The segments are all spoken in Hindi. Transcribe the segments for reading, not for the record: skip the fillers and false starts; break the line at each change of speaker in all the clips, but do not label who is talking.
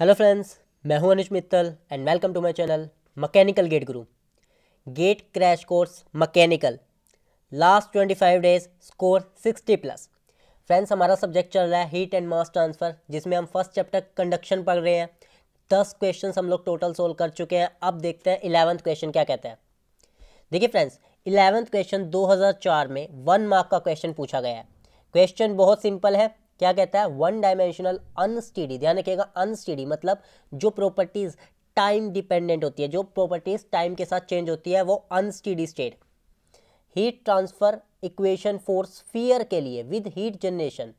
हेलो फ्रेंड्स, मैं हूं Anuj Mittal and welcome to my channel mechanical gate guru. Gate crash course mechanical last 25 days score 60 plus. Friends, हमारा सब्जेक्ट चल रहा है हीट एंड मास ट्रांसफ़र, जिसमें हम फर्स्ट चैप्टर कंडक्शन पढ़ रहे हैं। 10 क्वेश्चन हम लोग टोटल सोल्व कर चुके हैं। अब देखते हैं 11th क्वेश्चन क्या कहता है। देखिए फ्रेंड्स, 11th क्वेश्चन 2004 में 1 मार्क का क्वेश्चन पूछा गया है। क्वेश्चन बहुत सिंपल है। क्या कहता है? वन डायमेंशनल अनस्टेडी, ध्यान रखिएगा, अनस्टेडी मतलब जो प्रॉपर्टीज टाइम डिपेंडेंट होती है, जो प्रॉपर्टीज टाइम के साथ चेंज होती है, वो unsteady state heat transfer equation for sphere के लिए with heat generation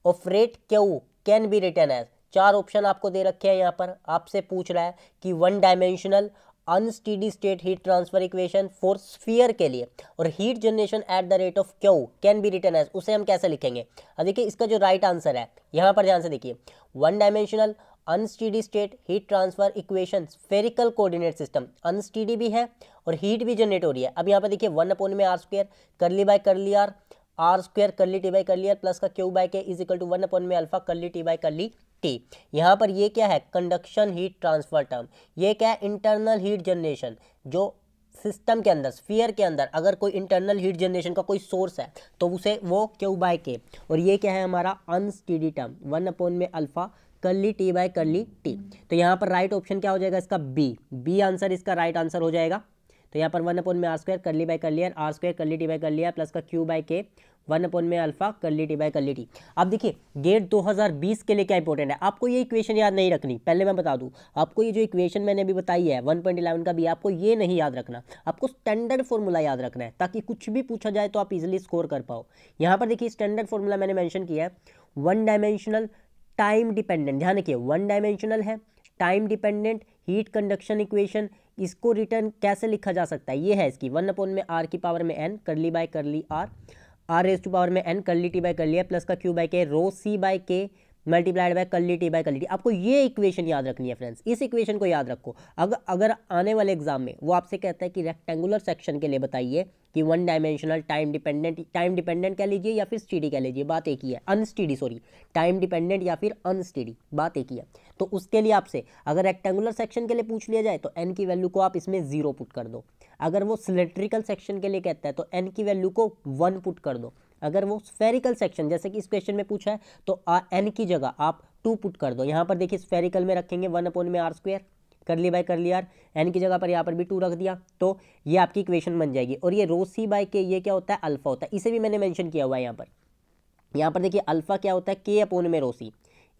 of rate Q can be written as. 4 option आपको दे रखे हैं। यहाँ पर आपसे पूछ रहा है कि one dimensional unsteady state heat transfer equation for sphere के लिए और heat generation at the rate of Q can be written as, उसे हम कैसे लिखेंगे? अब देखिए, इसका जो राइट आंसर है, यहाँ पर ध्यान से देखिए, one dimensional unsteady state heat transfer equation spherical coordinate system, unsteady भी है और हीट भी जनरेट हो रही है। अब यहाँ पर देखिए 1/r² curly by curly r square curly t by curly are plus का Q by k is equal to 1/α curly t by करली टी। यहाँ पर ये क्या है? Conduction heat transfer term. ये क्या है? Internal heat generation. जो सिस्टम के अंदर, स्फीयर के अंदर अगर कोई इंटरनल हीट जनरेशन का कोई सोर्स है तो उसे वो क्यू बाय के, और ये क्या है हमारा? Unsteady term 1/α curly T by curly T. तो यहाँ पर राइट ऑप्शन क्या हो जाएगा इसका? बी आंसर इसका राइट आंसर हो जाएगा। तो यहाँ पर 1/r² curly by curly r square curly T by curly are plus का Q by k 1/α curly T by curly T. अब देखिए, गेट 2020 के लिए क्या इंपॉर्टेंट है, आपको ये इक्वेशन याद नहीं रखनी। पहले मैं बता दूं आपको, ये जो इक्वेशन मैंने अभी बताई है 1.11 का भी, आपको ये नहीं याद रखना, आपको स्टैंडर्ड फॉर्मूला याद रखना है, ताकि कुछ भी पूछा जाए तो आप इजिली स्कोर कर पाओ। यहाँ पर देखिए, स्टैंडर्ड फॉर्मूला मैंने मैंशन किया है, वन डायमेंशनल टाइम डिपेंडेंट, ध्यान रखिए, वन डायमेंशनल है, time dependent heat conduction equation. इसको रिटर्न कैसे लिखा जा सकता है? ये है इसकी 1/r की पावर में n curly by curly R raise to power में n curly T by curly are plus का Q by K rho C by K multiplied by curly T by curly T. आपको ये इक्वेशन याद रखनी है फ्रेंड्स, इस इक्वेशन को याद रखो। अगर आने वाले एग्जाम में वो आपसे कहता है कि रेक्टेंगुलर सेक्शन के लिए बताइए कि वन डायमेंशनल टाइम डिपेंडेंट कह लीजिए या फिर स्टेडी कह लीजिए, बात एक ही है। अनस्टेडी, सॉरी, टाइम डिपेंडेंट या फिर अनस्टेडी, बात एक ही है। तो उसके लिए आपसे अगर रेक्टेंगुलर सेक्शन के लिए पूछ लिया जाए तो n की वैल्यू को आप इसमें 0 पुट कर दो। अगर वो सिलेंड्रिकल सेक्शन के लिए कहता है तो n की वैल्यू को 1 पुट कर दो। अगर वो स्फेरिकल सेक्शन, जैसे कि इस क्वेश्चन में पूछा है, तो n की जगह आप 2 पुट कर दो। यहाँ पर देखिए, स्फेरिकल में रखेंगे 1/r² curly by curly are, n की जगह पर यहाँ पर भी 2 रख दिया, तो ये आपकी इक्वेशन बन जाएगी। और ये रो सी बाय के, ये क्या होता है? अल्फा होता है। इसे भी मैंने मेंशन किया हुआ है यहाँ पर देखिए, अल्फा क्या होता है? के अपॉन में रो सी।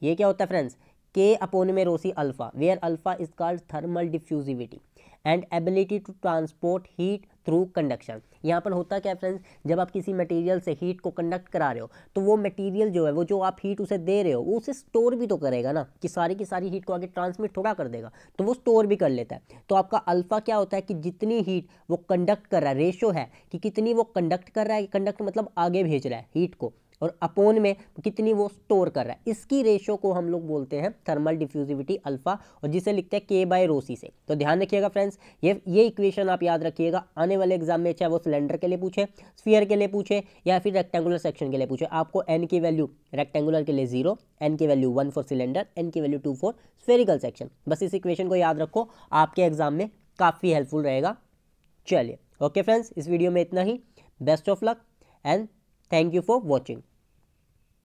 ये क्या होता है फ्रेंड्स? के अपॉन में rho C alpha, where alpha is called thermal diffusivity and ability to transport heat through conduction. यहाँ पर होता क्या है फ्रेंड्स, जब आप किसी मटेरियल से हीट को कंडक्ट करा रहे हो तो वो मटेरियल जो है, वो जो आप हीट उसे दे रहे हो, वो उसे स्टोर भी तो करेगा ना, कि सारी की सारी हीट को आगे ट्रांसमिट थोड़ा कर देगा, तो वो स्टोर भी कर लेता है। तो आपका अल्फा क्या होता है कि जितनी हीट वो कंडक्ट कर रहा है, रेशो है कि कितनी वो कंडक्ट कर रहा है, कंडक्ट मतलब आगे भेज रहा है हीट को, और अपोन में कितनी वो स्टोर कर रहा है। इसकी रेशो को हम लोग बोलते हैं थर्मल डिफ्यूजिविटी अल्फा, और जिसे लिखते हैं के बाय रो सी से। तो ध्यान रखिएगा फ्रेंड्स, ये इक्वेशन आप याद रखिएगा। आने वाले एग्जाम में चाहे वो सिलेंडर के लिए पूछे, स्फीयर के लिए पूछे या फिर रेक्टेंगुलर सेक्शन के लिए पूछे, आपको n की वैल्यू रेक्टेंगुलर के लिए 0, n की वैल्यू 1 फॉर सिलेंडर, n की वैल्यू 2 फॉर स्फेरिकल सेक्शन। बस इस इक्वेशन को याद रखो, आपके एग्जाम में काफ़ी हेल्पफुल रहेगा। चलिए, ओके फ्रेंड्स, इस वीडियो में इतना ही। Best of luck and thank you for watching.